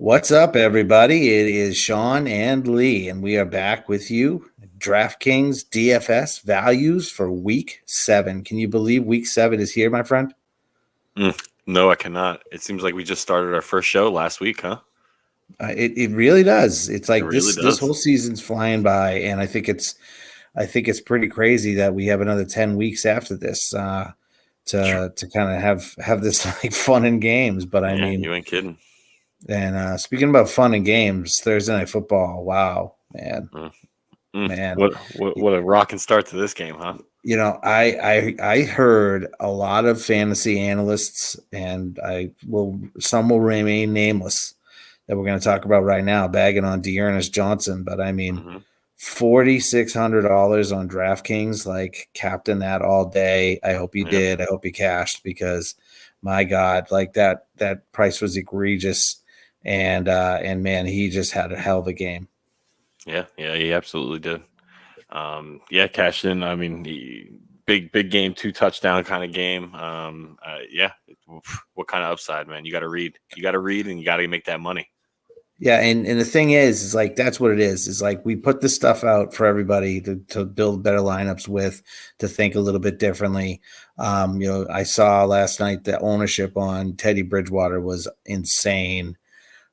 What's up, everybody? It is Sean and Lee, and we are back with you. DraftKings DFS values for week 7. Can you believe week 7 is here, my friend? No, I cannot. It seems like we just started our first show last week, huh? It really does. It's like really this does. whole season's flying by, and I think it's pretty crazy that we have another 10 weeks after this to kind of have this like fun and games. But I mean, you ain't kidding. and speaking about fun and games, Thursday Night Football. Wow, man. Man, What a rocking start to this game, huh? You know, I heard a lot of fantasy analysts, and some will remain nameless, that we're going to talk about right now, bagging on Dearness Johnson. But I mean, $4,600 on DraftKings, like captain that all day. I hope he did. I hope he cashed, because my God, like that price was egregious, and man, he just had a hell of a game. Yeah, he absolutely did. Cashed in. I mean, big game, 2 touchdown kind of game. What kind of upside, man? You got to read, and you got to make that money. Yeah, and the thing is like that's what it is. Is like we put this stuff out for everybody to build better lineups with, to think a little bit differently. I saw last night the ownership on Teddy Bridgewater was insane.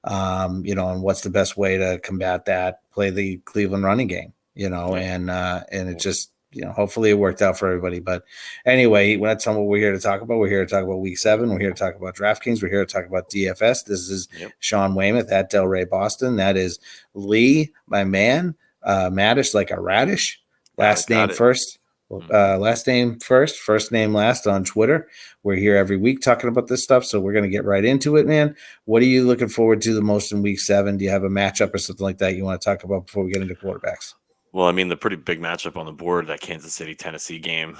And what's the best way to combat that? Play the Cleveland running game, and it just, hopefully it worked out for everybody. But anyway, that's not what we're here to talk about. We're here to talk about week 7. We're here to talk about DraftKings. We're here to talk about DFS. This is Sean Weymouth at Delray Boston. That is Lee, my man, Maddish like a radish. Last name first. Last name first name last on Twitter. We're here every week talking about this stuff, so we're going to get right into it, man. What are you looking forward to the most in week 7? Do you have a matchup or something like that you want to talk about before we get into quarterbacks? Well, I mean, the pretty big matchup on the board, that Kansas City-Tennessee game,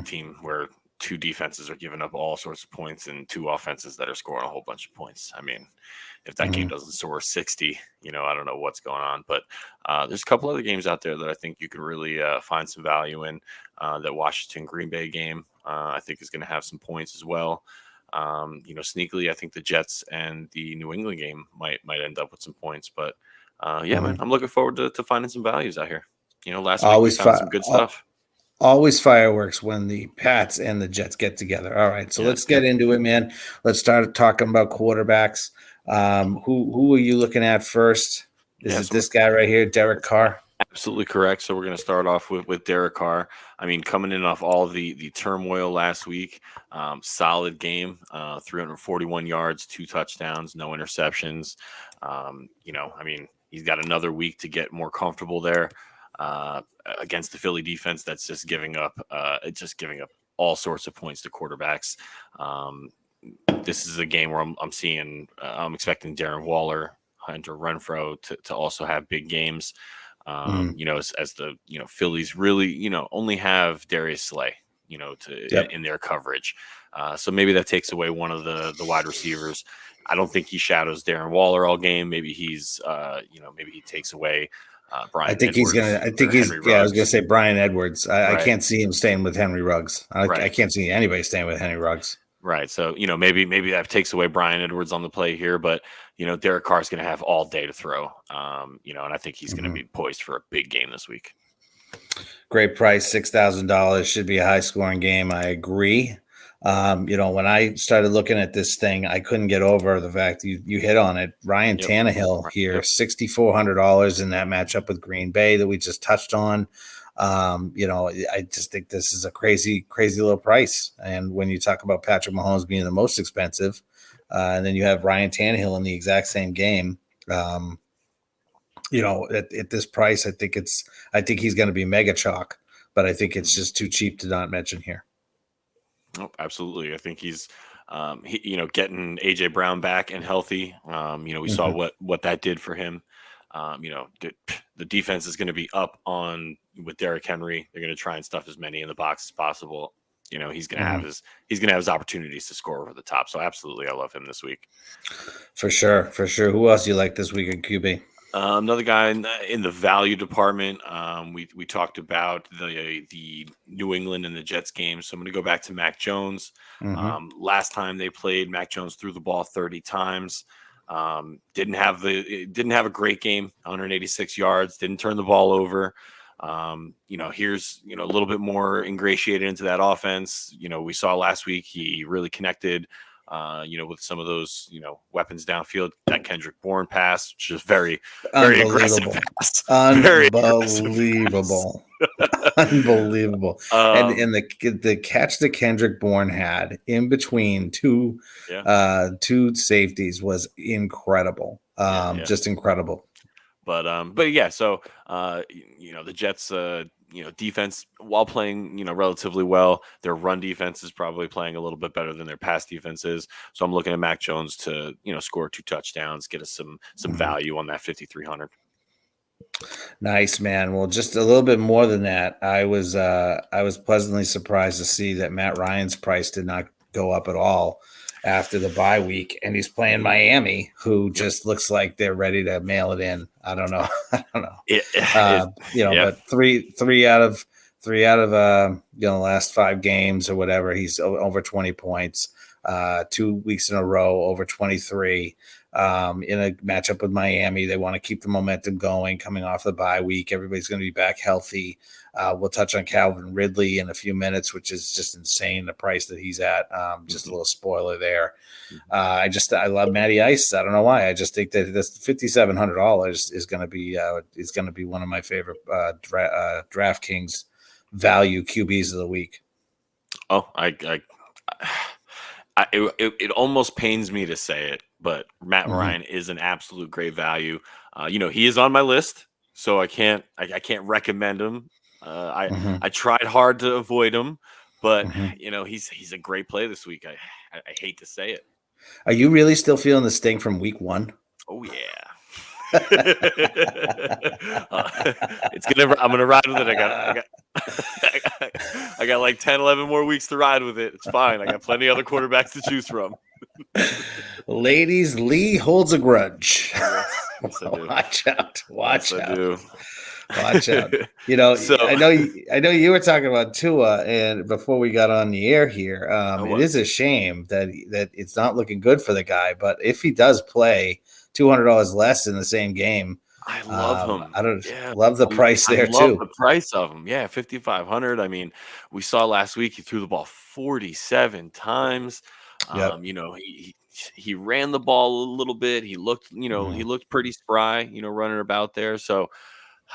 team where 2 defenses are giving up all sorts of points and 2 offenses that are scoring a whole bunch of points. I mean, if that game doesn't score 60, I don't know what's going on. But there's a couple other games out there that I think you could really find some value in. That Washington-Green Bay game, I think, is going to have some points as well. Sneakily, I think the Jets and the New England game might end up with some points. But man, I'm looking forward to finding some values out here. Last week we found some good stuff. Always fireworks when the Pats and the Jets get together. All right, so let's get into it, man. Let's start talking about quarterbacks. Who are you looking at first? Is it this guy right here, Derek Carr? Absolutely correct. So we're going to start off with Derek Carr. I mean, coming in off all the turmoil last week, solid game, 341 yards, 2 touchdowns, no interceptions. He's got another week to get more comfortable there against the Philly defense that's just giving up all sorts of points to quarterbacks. This is a game where I'm expecting Darren Waller, Hunter Renfro to also have big games. As the Phillies really only have Darius Slay in their coverage, so maybe that takes away one of the wide receivers. I don't think he shadows Darren Waller all game. Maybe he's maybe he takes away Brian. I think Edwards I was gonna say Brian Edwards. I can't see him staying with Henry Ruggs. I can't see anybody staying with Henry Ruggs. Right. So, maybe that takes away Brian Edwards on the play here, but, Derek Carr is going to have all day to throw, and I think he's going to be poised for a big game this week. Great price, $6,000. Should be a high scoring game. I agree. When I started looking at this thing, I couldn't get over the fact you hit on it. Ryan Tannehill here, $6,400 in that matchup with Green Bay that we just touched on. I just think this is a crazy little price. And when you talk about Patrick Mahomes being the most expensive, and then you have Ryan Tannehill in the exact same game, at this price, I think he's going to be mega chalk, but I think it's just too cheap to not mention here. Oh, absolutely. I think he's, getting AJ Brown back and healthy. We saw what that did for him. The defense is going to be up with Derrick Henry. They're going to try and stuff as many in the box as possible. He's going to have his opportunities to score over the top. So absolutely, I love him this week. For sure. Who else do you like this week in QB? Another guy in the value department. We talked about the New England and the Jets game. So I'm going to go back to Mac Jones. Last time they played, Mac Jones threw the ball 30 times. Didn't have a great game, 186 yards, didn't turn the ball over. Here's, a little bit more ingratiated into that offense. We saw last week he really connected, with some of those, weapons downfield. That Kendrick Bourne pass, which is very, very aggressive pass. Unbelievable. Unbelievable. And the catch that Kendrick Bourne had in between two safeties was incredible. Just incredible. But yeah, so the Jets defense, while playing relatively well, their run defense is probably playing a little bit better than their pass defense is. So I'm looking at Mac Jones to score 2 touchdowns, get us some value on that 5,300. Nice, man. Well, just a little bit more than that. I was pleasantly surprised to see that Matt Ryan's price did not go up at all after the bye week, and he's playing Miami, who just looks like they're ready to mail it in. I don't know. But three out of the last 5 games or whatever, he's over 20 points. 2 weeks in a row over 23. In a matchup with Miami, they want to keep the momentum going coming off the bye week. Everybody's going to be back healthy. We'll touch on Calvin Ridley in a few minutes, which is just insane, the price that he's at. Just a little spoiler there. I love Matty Ice. I don't know why. I just think that this $5,700 is going to be one of my favorite DraftKings value QBs of the week. Oh, it almost pains me to say it, but Matt Ryan is an absolute great value. He is on my list, so I can't recommend him. I tried hard to avoid him, but he's a great play this week. I hate to say it. Are you really still feeling the sting from week 1? Oh yeah. I'm gonna ride with it. I got like 10, 11 more weeks to ride with it. It's fine. I got plenty of other quarterbacks to choose from. Ladies, Lee holds a grudge. Yes, I do. Watch out. Watch out. I do. Watch out. I know you were talking about Tua, and before we got on the air here, it is a shame that it's not looking good for the guy. But if he does play $200 less in the same game, I love him. Love the price there too. The price of him, 5,500. I mean, we saw last week he threw the ball 47 times. Yep. He ran the ball a little bit. He looked, he looked pretty spry, running about there. So,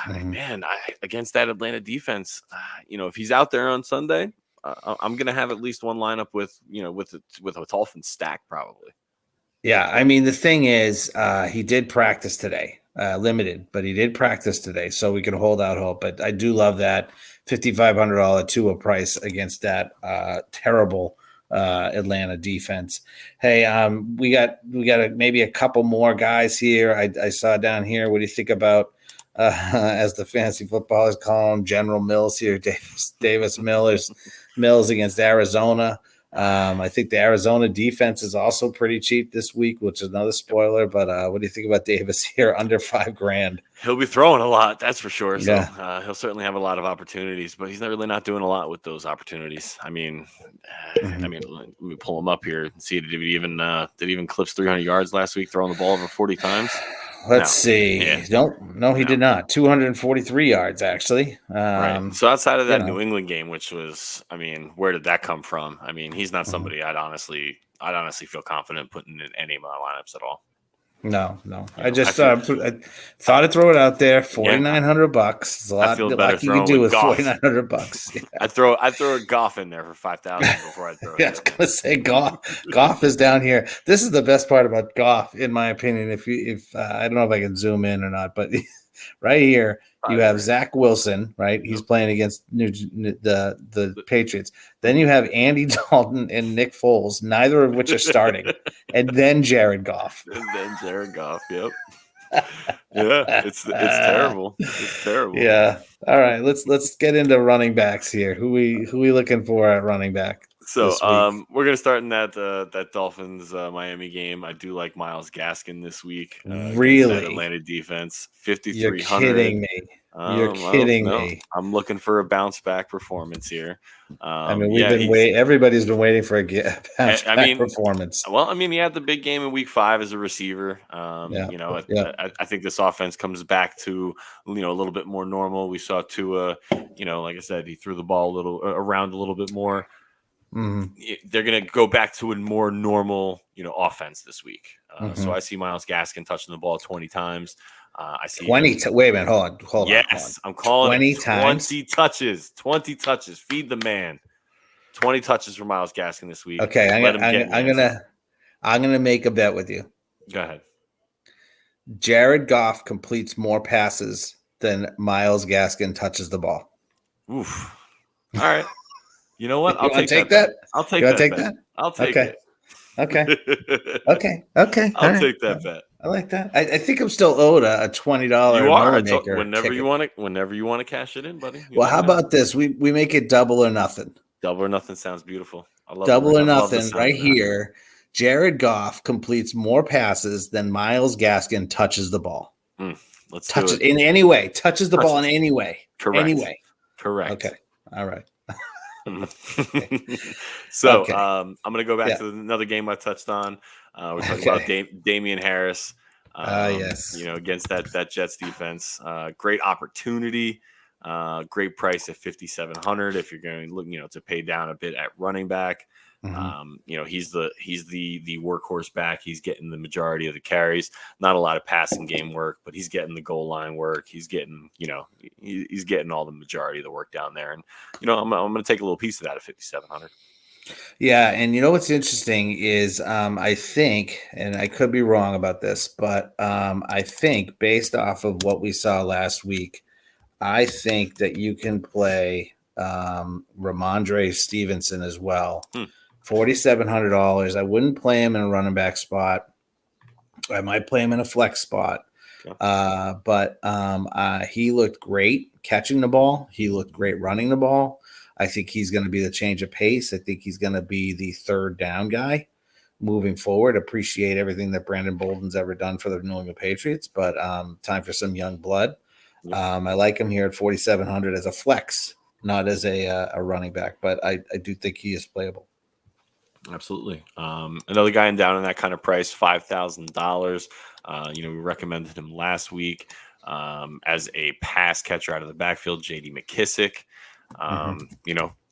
man, against that Atlanta defense, if he's out there on Sunday, I'm gonna have at least one lineup with a Dolphins stack probably. Yeah, I mean the thing is, he did practice today, limited, but he did practice today, so we can hold out hope. But I do love that $5,500 Tua price against that terrible Atlanta defense. Hey, we got maybe a couple more guys here. I saw down here. What do you think about as the fantasy footballers call him, General Mills here, Davis Mills against Arizona? I think the Arizona defense is also pretty cheap this week, which is another spoiler. But what do you think about Davis here under $5,000? He'll be throwing a lot, that's for sure. So he'll certainly have a lot of opportunities, but he's really not doing a lot with those opportunities. I mean, let me pull him up here and see did he even clips 300 yards last week, throwing the ball over 40 times. Let's see. Yeah. No, he did not. 243 yards, actually. Right. So outside of that New England game, which was, where did that come from? I mean, he's not somebody I'd honestly feel confident putting in any of my lineups at all. No. I just I thought I'd throw it out there. $4,900. It's a lot you can do with $4,900. Yeah. I throw a Goff in there for 5,000 before I throw it. I was gonna say Goff is down here. This is the best part about Goff, in my opinion. If I don't know if I can zoom in or not, but right here you have Zach Wilson, right? He's playing against the Patriots. Then you have Andy Dalton and Nick Foles, neither of which are starting, and then Jared Goff. Yep. Yeah, it's terrible. It's terrible. Yeah. All right, let's get into running backs here. Who we looking for at running back? So we're gonna start in that Dolphins Miami game. I do like Myles Gaskin this week. Really, Atlanta defense 5,300. You're kidding me. You're kidding no, me. I'm looking for a bounce back performance here. I mean, everybody's been waiting for a bounce back performance. Well, I mean, he had the big game in week 5 as a receiver. I think this offense comes back to, a little bit more normal. We saw Tua, like I said, he threw the ball around a little bit more. Mm-hmm. They're going to go back to a more normal, offense this week. So I see Myles Gaskin touching the ball 20 times. I see 20. Wait a minute. Hold on. Yes, I'm calling 20 it 20 times. 20 touches. Feed the man. 20 touches for Myles Gaskin this week. Okay, I'm gonna make a bet with you. Go ahead. Jared Goff completes more passes than Myles Gaskin touches the ball. Oof. All right. You know what? I'll take that. I'll take that. I'll take it. Okay. I'll take that bet. I like that. I think I'm still owed a $20. You are. Whenever you want to cash it in, buddy. Well, how about this? We make it double or nothing. Double or nothing sounds beautiful. I love double or nothing right here. Jared Goff completes more passes than Myles Gaskin touches the ball. Let's touch it in any way. Touches the ball in any way. Correct. Anyway. Correct. Okay. All right. So I'm going to go back to another game I touched on. We're talking about Damian Harris. Yes. Against that Jets defense. Great opportunity. Great price at 5,700 if you're going to look, to pay down a bit at running back. Mm-hmm. He's the workhorse back. He's getting the majority of the carries. Not a lot of passing game work, but he's getting the goal line work. He's getting, he's getting all the majority of the work down there. And I'm going to take a little piece of that at 5,700. Yeah, and what's interesting is I think, and I could be wrong about this, but I think based off of what we saw last week, I think that you can play Ramondre Stevenson as well. $4,700. I wouldn't play him in a running back spot. I might play him in a flex spot. Okay. But he looked great catching the ball. He looked great running the ball. I think he's going to be the change of pace. I think he's going to be the third down guy moving forward. Appreciate everything that Brandon Bolden's ever done for the New England Patriots, but time for some young blood. I like him here at 4,700 as a flex, not as a running back, but I do think he is playable. Absolutely. Another guy down in that kind of price, $5,000. We recommended him last week as a pass catcher out of the backfield, J.D. McKissick.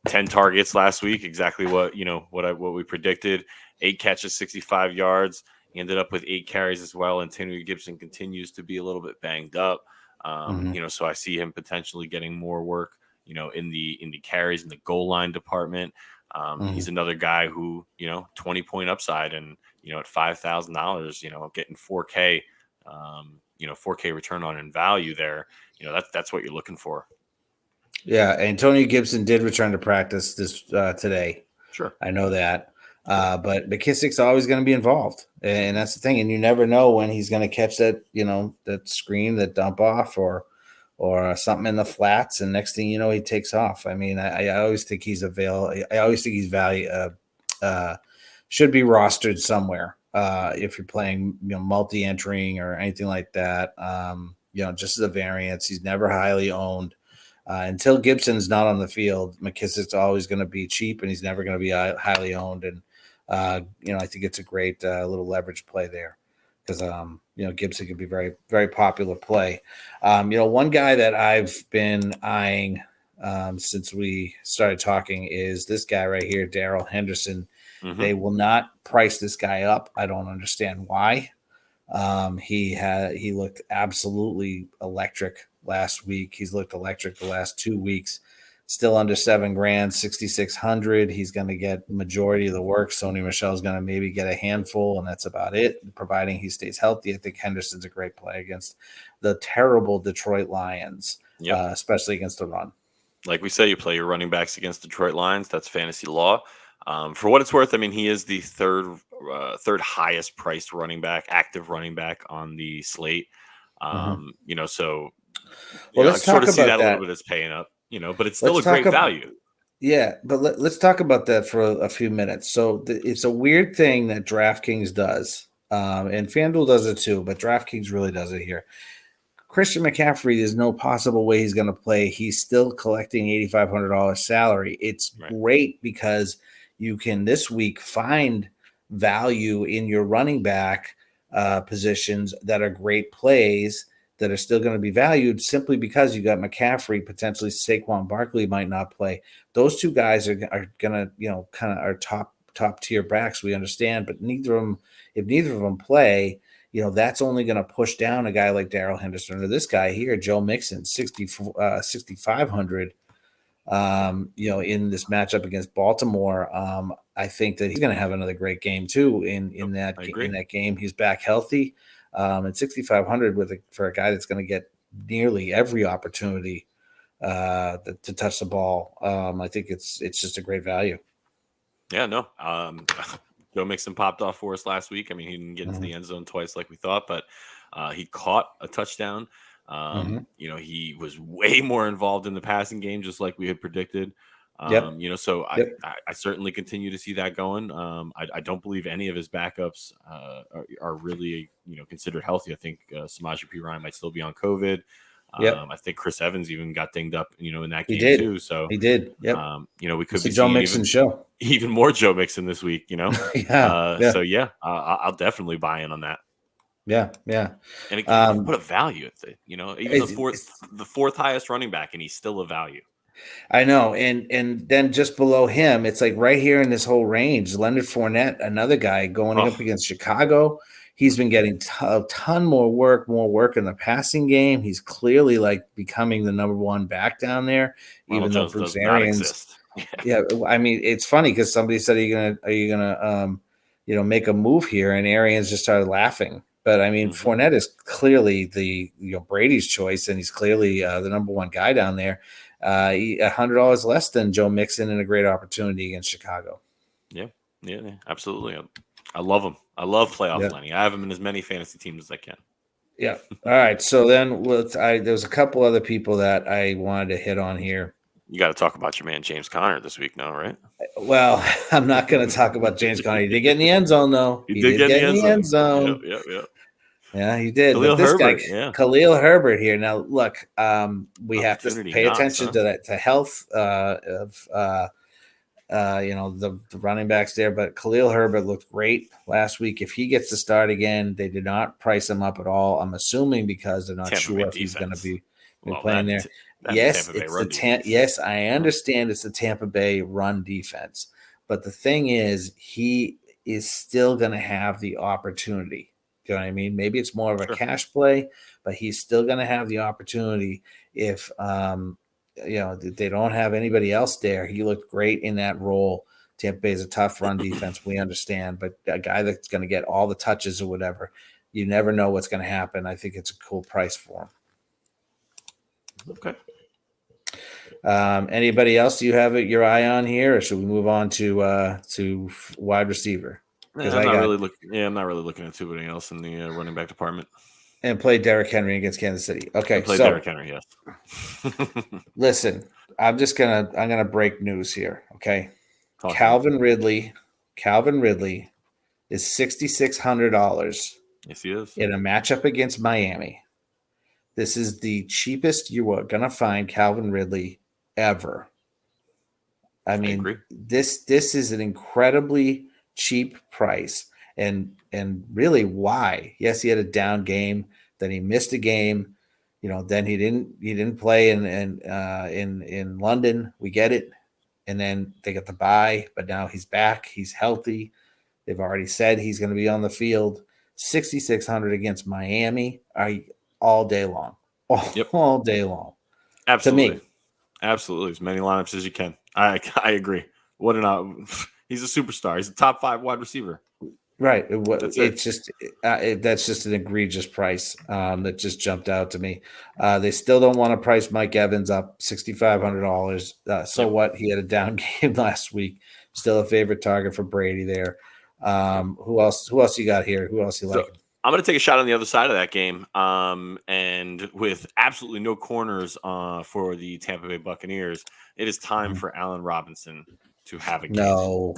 10 targets last week, exactly what we predicted. 8 catches, 65 yards. He ended up with 8 carries as well. And Antonia Gibson continues to be a little bit banged up. So I see him potentially getting more work, in the carries in the goal line department. He's another guy who, 20-point upside and, at $5,000, getting 4K, 4K return on in value there. That's what you're looking for. Yeah. Antonia Gibson did return to practice this today. Sure. I know that. But McKissick's always going to be involved. And that's the thing. And you never know when he's going to catch that, that screen, that dump off or something in the flats. And next thing you know, he takes off. I mean, I always think he's available. I always think he's should be rostered somewhere. If you're playing, multi-entering or anything like that, just as a variance, he's never highly owned. Until Gibson's not on the field, McKissick's always going to be cheap and he's never going to be highly owned. And, I think it's a great little leverage play there because, Gibson can be very, very popular play. One guy that I've been eyeing since we started talking is this guy right here, Daryl Henderson. Mm-hmm. They will not price this guy up. I don't understand why. He looked absolutely electric last week. He's looked electric the last 2 weeks. Still under $7,000, 6,600. He's going to get majority of the work. Sony Michel's going to maybe get a handful, and that's about it. Providing he stays healthy, I think Henderson's a great play against the terrible Detroit Lions, especially against the run. Like we say, you play your running backs against Detroit Lions. That's fantasy law. For what it's worth, I mean, he is the third highest priced running back, active running back on the slate. So let's sort of see that a that. little bit as paying up, but it's still a great value. Yeah, but let's talk about that for a few minutes. So it's a weird thing that DraftKings does, and FanDuel does it too, but DraftKings really does it here. Christian McCaffrey, there's no possible way he's going to play. He's still collecting $8,500 salary. It's great because you can this week find value in your running back positions that are great plays that are still going to be valued simply because you got McCaffrey, potentially Saquon Barkley might not play. Those two guys are going to, kind of are top tier backs, we understand, but if neither of them play, that's only going to push down a guy like Daryl Henderson or this guy here, Joe Mixon, 6,500. In this matchup against Baltimore, I think that he's going to have another great game too. In that game, he's back healthy. At 6,500 for a guy that's going to get nearly every opportunity to touch the ball, I think it's just a great value. Yeah, no. Joe Mixon popped off for us last week. I mean, he didn't get into the end zone twice like we thought, but he caught a touchdown. He was way more involved in the passing game, just like we had predicted. So I certainly continue to see that going. I don't believe any of his backups are really, considered healthy. I think Samaje Perine might still be on COVID. I think Chris Evans even got dinged up, in that game too. So he did. Yep. We could be Joe seeing Mixon show. Even more Joe Mixon this week, So I'll definitely buy in on that. Yeah. And again, put a value at it, even the fourth highest running back, and he's still a value. I know. And then just below him, it's like right here in this whole range, Leonard Fournette, another guy going up against Chicago. He's been getting a ton more work in the passing game. He's clearly becoming the number one back down there, even though Bruce Arians. Yeah, I mean, it's funny because somebody said, "Are you gonna make a move here?" And Arians just started laughing. But I mean, Fournette is clearly the Brady's choice, and he's clearly the number one guy down there. $100 less than Joe Mixon and a great opportunity against Chicago. Yeah, absolutely. I love him. I love playoff planning. I have him in as many fantasy teams as I can. Yeah. All right. So then there's a couple other people that I wanted to hit on here. You got to talk about your man James Conner this week now, right? Well, I'm not going to talk about James Conner. He did get in the end zone, though. He did get in the end zone. Yep. Yeah, he did. Khalil Herbert, Khalil Herbert here. Now, look, we have to pay attention to that, to health of the running backs there. But Khalil Herbert looked great last week. If he gets to start again, they did not price him up at all. I'm assuming because they're not sure if he's going to be playing there. Yes, it's I understand it's the Tampa Bay run defense, but the thing is, he is still going to have the opportunity. Do you know what I mean? Maybe it's more of a cash play, but he's still going to have the opportunity if they don't have anybody else there. He looked great in that role. Tampa Bay is a tough run defense, we understand, but a guy that's going to get all the touches or whatever, you never know what's going to happen. I think it's a cool price for him. Okay. Anybody else you have your eye on here, or should we move on to wide receiver? I'm not really looking at anybody else in the running back department. And play Derrick Henry against Kansas City. Okay, Derrick Henry, yes. Listen, I'm gonna break news here. Okay, Calvin Ridley is $6,600. Yes, he is. In a matchup against Miami. This is the cheapest you are gonna find Calvin Ridley ever. I mean, this is an incredibly cheap price, and really why? Yes, he had a down game, then he missed a game, then he didn't play in London. We get it, and then they got the bye, but now he's back, he's healthy. They've already said he's going to be on the field. 6,600 against Miami all day long, all day long. Absolutely, to me. Absolutely, as many lineups as you can. I agree. He's a superstar. He's a top 5 wide receiver. Right. That's just an egregious price that just jumped out to me. They still don't want to price Mike Evans up $6,500. What? He had a down game last week. Still a favorite target for Brady there. Who else you got here? Who else you like? I'm going to take a shot on the other side of that game. And with absolutely no corners for the Tampa Bay Buccaneers, it is time for Allen Robinson to have a game. No.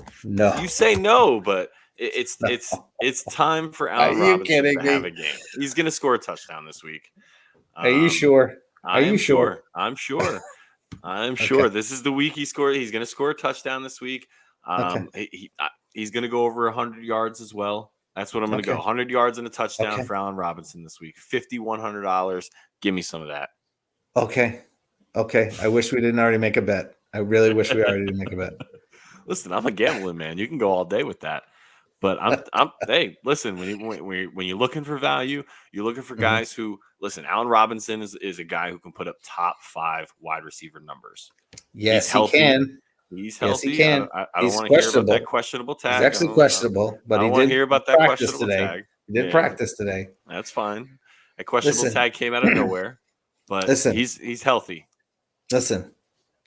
You say no, but it's time for Allen Robinson to have a game. He's going to score a touchdown this week. Are you sure? Are you sure? Sure. I'm sure. I'm Okay. sure. This is the week he scored. He's going to score a touchdown this week. Okay. He's going to go over 100 yards as well. That's what I'm going to go. 100 yards and a touchdown for Allen Robinson this week. $5,100. Give me some of that. Okay. I wish we didn't already make a bet. I really wish we already didn't make a bet. Listen, I'm a gambling man. You can go all day with that. But hey, listen, when you're looking for value, you're looking for guys who, listen, Allen Robinson is a guy who can put up top 5 wide receiver numbers. Yes, he's healthy. He can. He's healthy. Yes, he can. I don't want to hear about that questionable tag. He's actually questionable, but I don't want to hear about that questionable tag. He did practice today. That's fine. A questionable tag came out of nowhere, but he's healthy. Listen,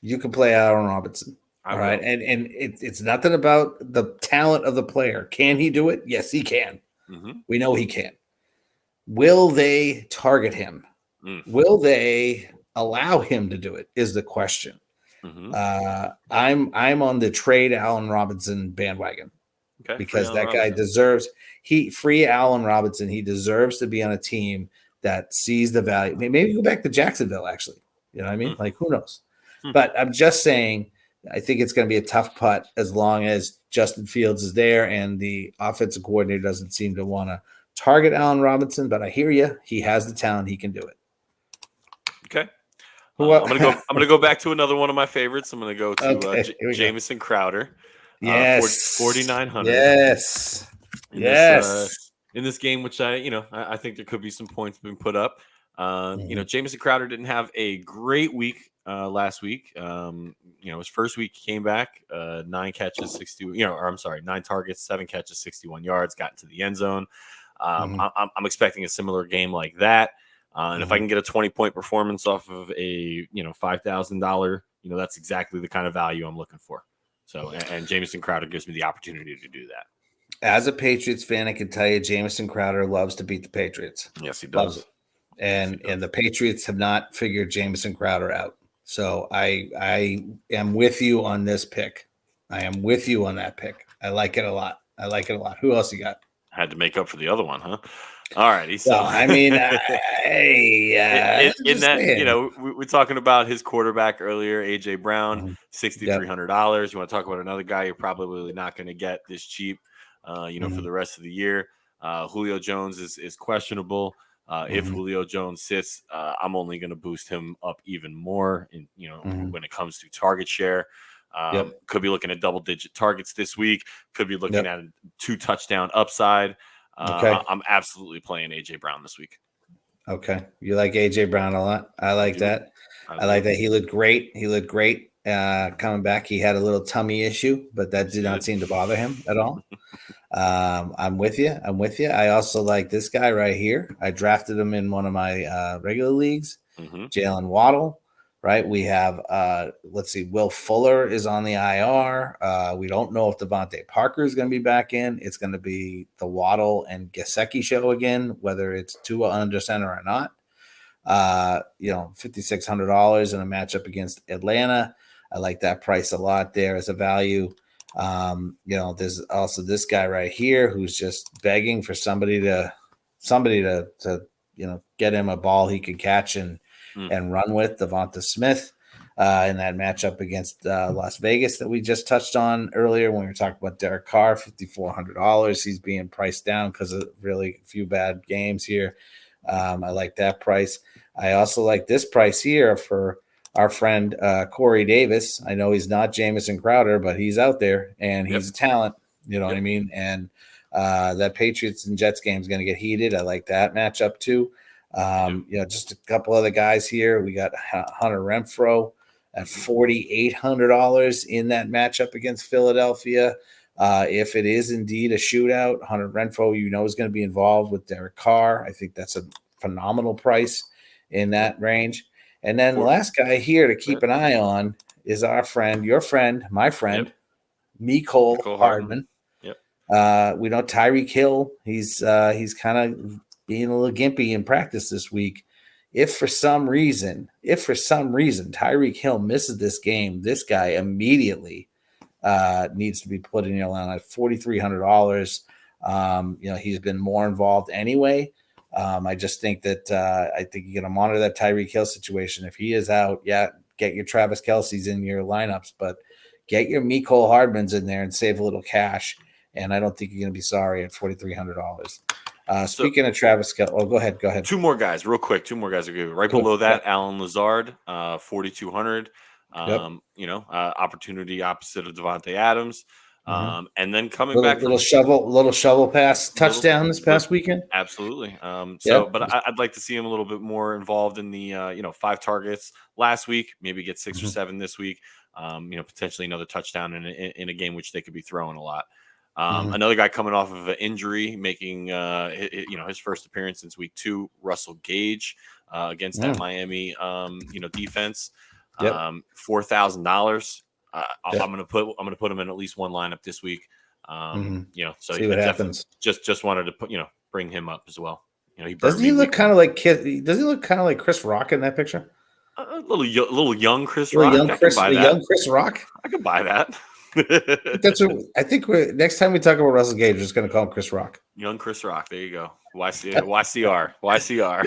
you can play Allen Robinson. All right. And it's nothing about the talent of the player. Can he do it? Yes, he can. We know he can. Will they target him? Will they allow him to do it? Is the question. I'm on the trade Allen Robinson bandwagon because that guy deserves free Allen Robinson. He deserves to be on a team that sees the value. Maybe go back to Jacksonville, actually. You know what I mean? Like, who knows? But I'm just saying, I think it's going to be a tough putt as long as Justin Fields is there and the offensive coordinator doesn't seem to want to target Allen Robinson. But I hear you. He has the talent. He can do it. Okay. I'm gonna go back to another one of my favorites. I'm gonna go to Jameson Crowder. Yes. 4,900. Yes. In this game, which I think there could be some points being put up. Jameson Crowder didn't have a great week last week. His first week he came back, 9 catches, 9 targets, 7 catches, 61 yards, got into the end zone. I'm expecting a similar game like that. And if I can get a 20-point performance off of a $5,000, that's exactly the kind of value I'm looking for. So, and Jameson Crowder gives me the opportunity to do that. As a Patriots fan, I can tell you, Jameson Crowder loves to beat the Patriots. Yes, he does. And the Patriots have not figured Jameson Crowder out. So I am with you on this pick. I am with you on that pick. I like it a lot. Who else you got? I had to make up for the other one, huh? All righty. So well, I mean, we're talking about his quarterback earlier, AJ Brown, $6,300. You want to talk about another guy you're probably not going to get this cheap, for the rest of the year. Julio Jones is questionable. If Julio Jones sits, I'm only going to boost him up even more. When it comes to target share. Could be looking at double-digit targets this week. Could be looking at a 2 touchdown upside. I'm absolutely playing AJ Brown this week. Okay. You like AJ Brown a lot. I like that. I like that. He looked great. Coming back. He had a little tummy issue, but that did not seem to bother him at all. I'm with you. I also like this guy right here. I drafted him in one of my regular leagues. Jaylen Waddle. Right. We have, Will Fuller is on the IR. We don't know if Devontae Parker is going to be back in. It's going to be the Waddle and Gesicki show again, whether it's Tua under center or not. $5,600 in a matchup against Atlanta. I like that price a lot there as a value. There's also this guy right here who's just begging for somebody to get him a ball he could catch and run with, Devonta Smith, in that matchup against Las Vegas that we just touched on earlier when we were talking about Derek Carr, $5,400. He's being priced down because of really a few bad games here. I like that price. I also like this price here for our friend Corey Davis. I know he's not Jameson Crowder, but he's out there and he's a talent. You know what I mean? And that Patriots and Jets game is going to get heated. I like that matchup too. Just a couple other guys here. We got Hunter Renfro at $4,800 in that matchup against Philadelphia. If it is indeed a shootout, Hunter Renfro, is going to be involved with Derek Carr. I think that's a phenomenal price in that range. And then the last guy here to keep an eye on is our friend, your friend, my friend, Mecole Hardman. We know Tyreek Hill. He's kind of being a little gimpy in practice this week. If for some reason Tyreek Hill misses this game, this guy immediately needs to be put in your line at $4,300. He's been more involved anyway. I just think that I think you're going to monitor that Tyreek Hill situation. If he is out, get your Travis Kelce's in your lineups, but get your Mecole Hardmans in there and save a little cash. And I don't think you're going to be sorry at $4,300. Speaking of Travis Kelce, go ahead. Two more guys, real quick. Two more guys are good. Right below that, Allen Lazard, 4,200. Opportunity opposite of Devontae Adams. And then coming back, little shovel pass touchdown this past weekend. Absolutely. But I'd like to see him a little bit more involved in the 5 targets last week. Maybe get 6 or 7 this week. Potentially another touchdown in a game which they could be throwing a lot. Another guy coming off of an injury, making his first appearance since week 2, Russell Gage against that Miami defense. $4,000. I'm gonna put him in at least one lineup this week. So see what happens. Just wanted to bring him up as well. Doesn't he look kind of like Chris Rock in that picture? A little young Chris Rock. Young Chris Rock. I could buy that. That's what I think. Next time we talk about Russell Gage, we're just going to call him Chris Rock. Young Chris Rock. There you go. YCR. YCR.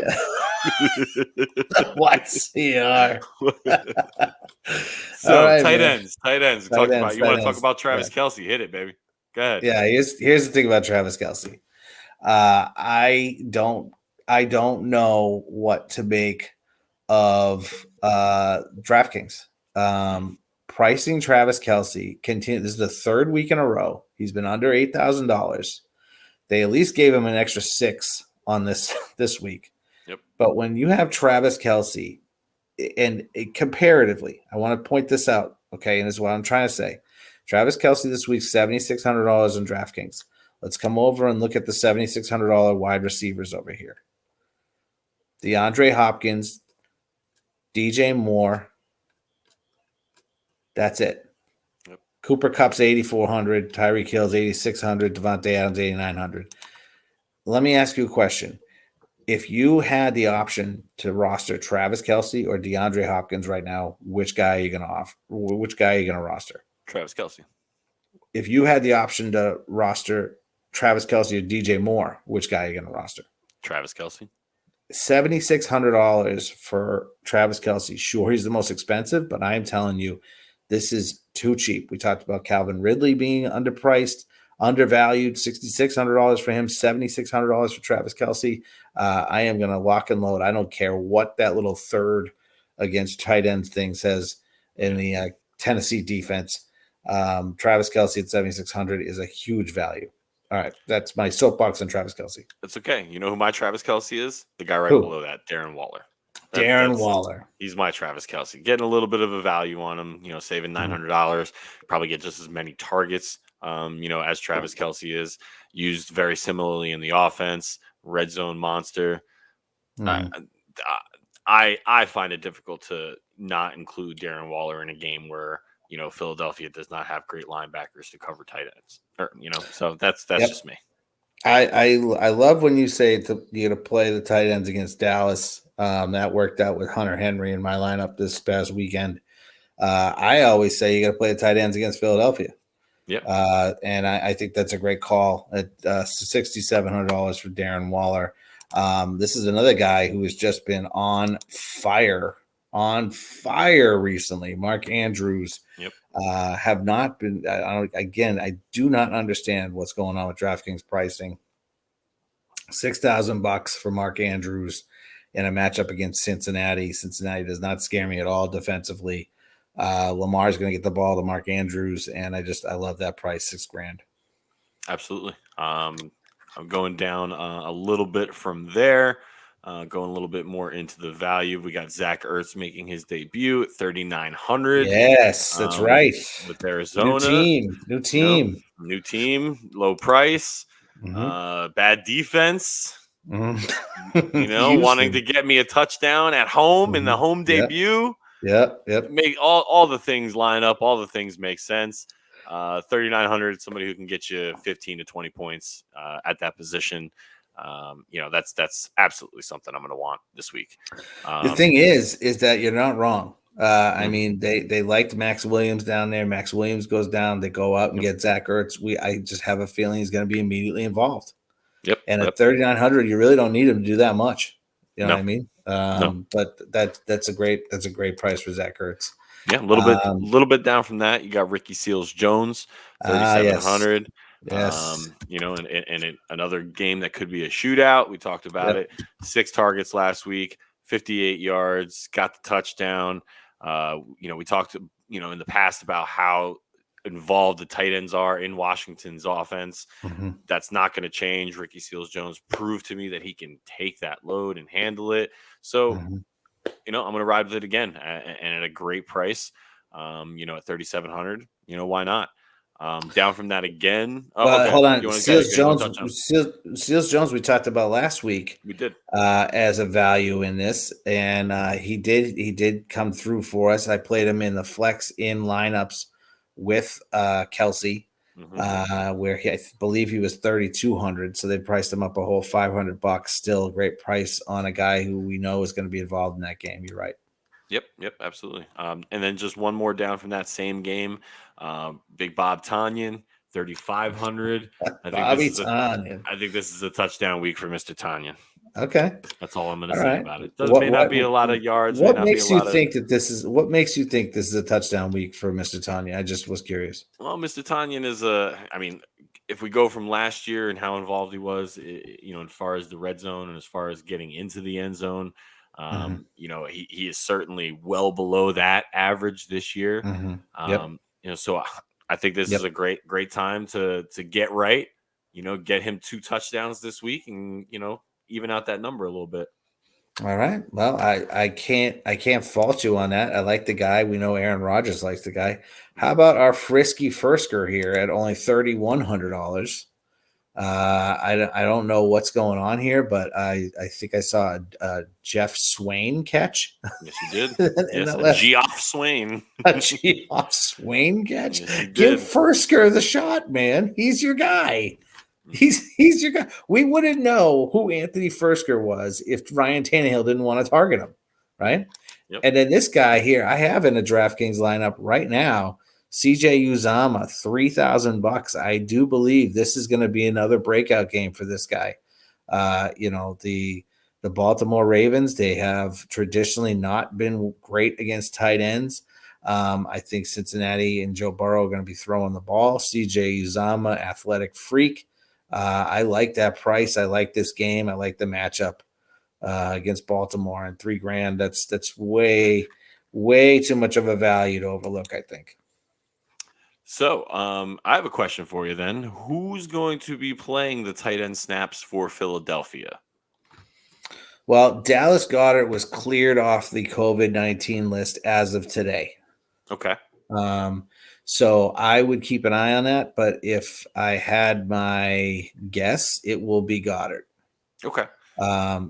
So right, tight ends. You want to talk about Travis Yeah. Kelsey? Hit it, baby. Go ahead. Yeah. Here's the thing about Travis Kelsey. I don't know what to make of DraftKings. Pricing Travis Kelsey continue. This is the 3rd week in a row. He's been under $8,000. They at least gave him an extra 6 on this week. Yep. But when you have Travis Kelsey, and comparatively, I want to point this out, okay? And this is what I'm trying to say. Travis Kelsey this week, $7,600 on DraftKings. Let's come over and look at the $7,600 wide receivers over here. DeAndre Hopkins, DJ Moore. That's it. Yep. Cooper Kupp's 8,400, Tyreek Hill's 8,600, Devontae Adams 8,900. Let me ask you a question. If you had the option to roster Travis Kelsey or DeAndre Hopkins right now, which guy are you going to offer? Which guy are you going to roster? Travis Kelsey. If you had the option to roster Travis Kelsey or DJ Moore, which guy are you going to roster? Travis Kelsey. $7,600 for Travis Kelsey. Sure, he's the most expensive, but I am telling you, this is too cheap. We talked about Calvin Ridley being underpriced, undervalued, $6,600 for him, $7,600 for Travis Kelsey. I am going to lock and load. I don't care what that little third against tight ends thing says in the Tennessee defense. Travis Kelsey at $7,600 is a huge value. All right, that's my soapbox on Travis Kelsey. That's okay. You know who my Travis Kelsey is? The guy right below that, Darren Waller. Darren Waller. He's my Travis Kelsey. Getting a little bit of a value on him, saving $900. Probably get just as many targets, as Travis Kelsey is. Used very similarly in the offense. Red zone monster. I find it difficult to not include Darren Waller in a game where, Philadelphia does not have great linebackers to cover tight ends. So that's just me. I love when you say you're going to play the tight ends against Dallas. That worked out with Hunter Henry in my lineup this past weekend. I always say you got to play the tight ends against Philadelphia. Yeah. And I think that's a great call at $6,700 for Darren Waller. This is another guy who has just been on fire recently. Mark Andrews. Yep. Have not been. I do not understand what's going on with DraftKings pricing. $6,000 for Mark Andrews in a matchup against Cincinnati. Cincinnati does not scare me at all defensively. Lamar's going to get the ball to Mark Andrews, and I love that price, $6,000. Absolutely. I'm going down a little bit from there. Going a little bit more into the value. We got Zach Ertz making his debut at $3,900. Yes, that's right. With Arizona. New team. New team, low price, bad defense. Wanting to get me a touchdown at home in the home debut. Yep. Make all the things line up. All the things make sense. 3,900, somebody who can get you 15 to 20 points at that position. That's absolutely something I'm going to want this week. The thing is that you're not wrong. I mean, they liked Max Williams down there. Max Williams goes down. They go out and get Zach Ertz. I just have a feeling he's going to be immediately involved. Yep. And at 3,900, you really don't need him to do that much. You know what I mean? No. But that's a great price for Zach Ertz. Yeah, a little bit down from that. You got Ricky Seals-Jones, 3,700. Yes. And another game that could be a shootout. We talked about it. 6 targets last week, 58 yards, got the touchdown. We talked, in the past about how involved the tight ends are in Washington's offense. Mm-hmm. That's not going to change. Ricky Seals-Jones proved to me that he can take that load and handle it. So, I'm going to ride with it again and at a great price. At 3,700, why not? Down from that again. Okay. Hold on. Seals-Jones, we talked about last week. We did as a value in this, and he did come through for us. I played him in the flex in lineups with Kelsey, where I believe he was 3,200. So they priced him up a whole $500. Still a great price on a guy who we know is going to be involved in that game. You're right. Yep, absolutely. And then just one more down from that same game, Big Bob Tonyan, 3,500. I think this is a touchdown week for Mr. Tonyan. Okay, that's all I'm going to say about it. May not be a lot of yards. What makes you think this is a touchdown week for Mr. Tonyan? I just was curious. Well, Mr. Tonyan is if we go from last year and how involved he was, as far as the red zone and as far as getting into the end zone. He is certainly well below that average this year. So I think this is a great time to get right, get him 2 touchdowns this week and, even out that number a little bit. All right. Well, I can't fault you on that. I like the guy. We know Aaron Rodgers likes the guy. How about our frisky firsker here at only $3,100? I don't know what's going on here, but I think I saw a Jeff Swain catch. Yes, you did. A Geoff Swain. A Geoff Swain catch. Yes, give Firsker the shot, man. He's your guy. He's your guy. We wouldn't know who Anthony Firsker was if Ryan Tannehill didn't want to target him, right? Yep. And then this guy here, I have in a DraftKings lineup right now. CJ Uzomah, $3,000. I do believe this is going to be another breakout game for this guy. The Baltimore Ravens, they have traditionally not been great against tight ends. I think Cincinnati and Joe Burrow are going to be throwing the ball. CJ Uzomah, athletic freak. I like that price. I like this game. I like the matchup against Baltimore, and $3,000. That's way, way too much of a value to overlook, I think. So I have a question for you then. Who's going to be playing the tight end snaps for Philadelphia? Well, Dallas Goddard was cleared off the COVID-19 list as of today. Okay. So I would keep an eye on that, but if I had my guess, it will be Goddard. Okay. There'll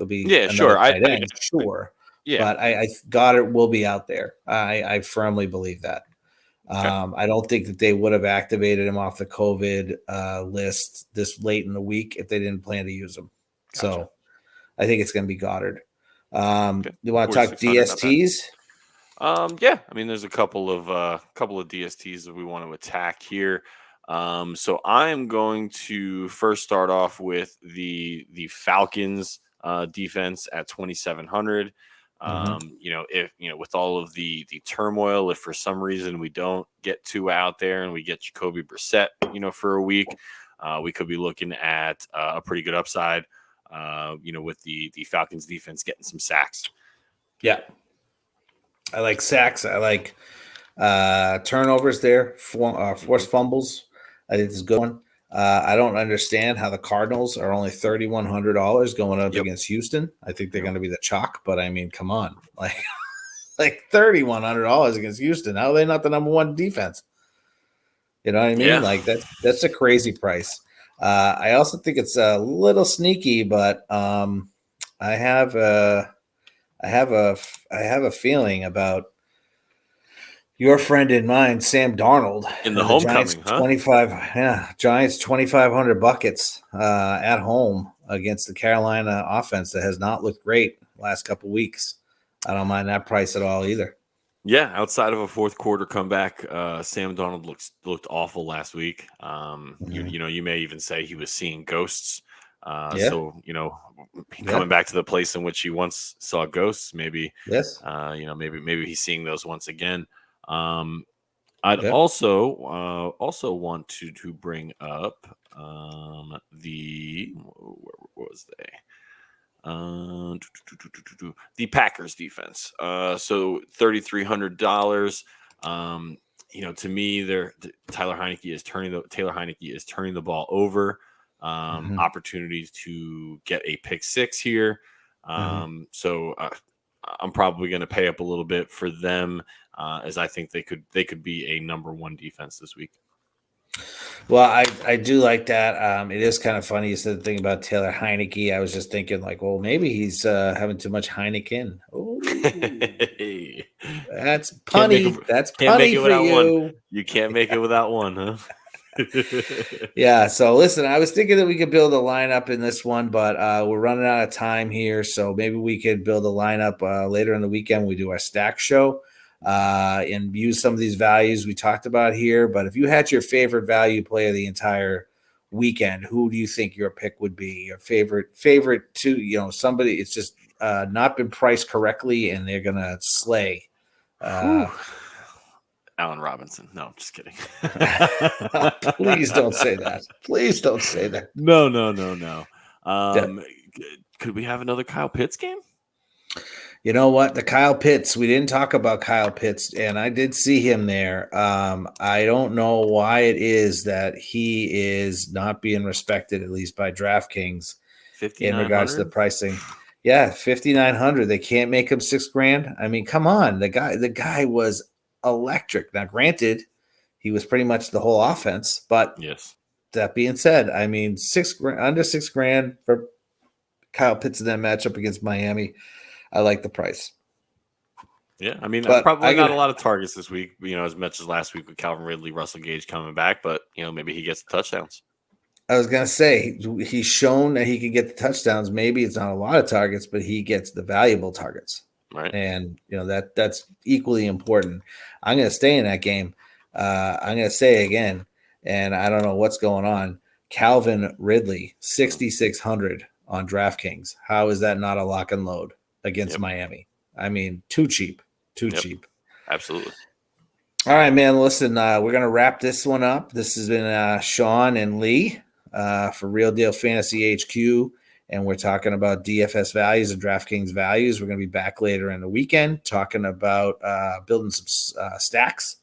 be sure. Tight end, sure. Yeah. But Goddard will be out there. I firmly believe that. Okay. I don't think that they would have activated him off the COVID list this late in the week if they didn't plan to use him. Gotcha. So I think it's going to be Goddard. You want to talk DSTs? There's a couple of DSTs that we want to attack here. So I am going to first start off with the Falcons defense at 2,700. With all of the turmoil, if for some reason we don't get 2 out there and we get Jacoby Brissett, for a week, we could be looking at a pretty good upside, with the Falcons defense getting some sacks. Yeah. I like sacks. I like turnovers there, forced fumbles. I think this is a good one. I don't understand how the Cardinals are only $3,100 going up against Houston. I think they're going to be the chalk, but I mean, come on, like $3,100 against Houston. How are they not the number 1 defense? You know what I mean? Yeah. Like that's a crazy price. I also think it's a little sneaky, but I have a feeling about your friend and mine, Sam Darnold, in the homecoming, Giants 2,500 buckets at home against the Carolina offense that has not looked great last couple weeks. I don't mind that price at all either. Yeah, outside of a fourth quarter comeback, Sam Darnold looked awful last week. You may even say he was seeing ghosts. Yeah. So Yeah. coming back to the place in which he once saw ghosts, maybe Yes. maybe he's seeing those once again. I'd Yeah. also want to bring up where was they? The Packers defense. So $3,300. To me, Taylor Heinecke is turning the ball over. Opportunities to get a pick six here. So I'm probably going to pay up a little bit for them, as I think they could be a number one defense this week. Well, I do like that. It is kind of funny. You said the thing about Taylor Heinecke. I was just thinking, like, well, maybe he's having too much Heineken. Oh, that's punny. That's can't make punny it for without one. you. You can't make it without one, huh? Yeah. So listen, I was thinking that we could build a lineup in this one, but we're running out of time here. So maybe we could build a lineup later in the weekend when we do our stack show. And use some of these values we talked about here. But if you had your favorite value play of the entire weekend, who do you think your pick would be? Your favorite to, somebody it's just not been priced correctly and they're gonna slay. Allen Robinson. No, I'm just kidding. Please don't say that. Please don't say that. No. Could we have another Kyle Pitts game? You know what? The Kyle Pitts, we didn't talk about Kyle Pitts, and I did see him there. I don't know why it is that he is not being respected, at least by DraftKings, in regards to the pricing. Yeah, 5,900. They can't make him $6,000. I mean, come on. The guy was electric. Now, granted, he was pretty much the whole offense, but yes. That being said, I mean, under $6,000 for Kyle Pitts in that matchup against Miami. I like the price. Yeah, I mean, probably not a lot of targets this week, as much as last week with Calvin Ridley, Russell Gage coming back, but, maybe he gets the touchdowns. I was going to say, he's shown that he can get the touchdowns. Maybe it's not a lot of targets, but he gets the valuable targets. Right. And, that's equally important. I'm going to stay in that game. I'm going to say again, and I don't know what's going on, Calvin Ridley, 6,600 on DraftKings. How is that not a lock and load against Miami? I mean, too cheap. Cheap. Absolutely. All right, man. Listen, we're going to wrap this one up. This has been Sean and Lee for Real Deal Fantasy HQ, and we're talking about DFS values and DraftKings values. We're going to be back later in the weekend talking about building some stacks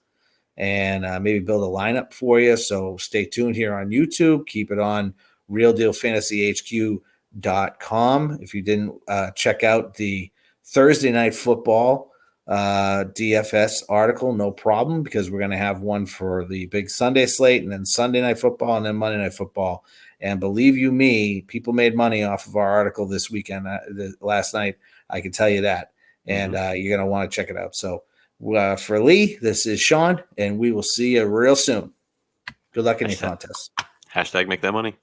and maybe build a lineup for you. So stay tuned here on YouTube. Keep it on realdealfantasyhq.com. If you didn't check out the Thursday Night Football DFS article, no problem, because we're going to have one for the big Sunday slate and then Sunday Night Football and then Monday Night Football. And believe you me, people made money off of our article this weekend, last night. I can tell you that. And you're going to want to check it out. So for Lee, this is Sean, and we will see you real soon. Good luck in your contest. # make that money.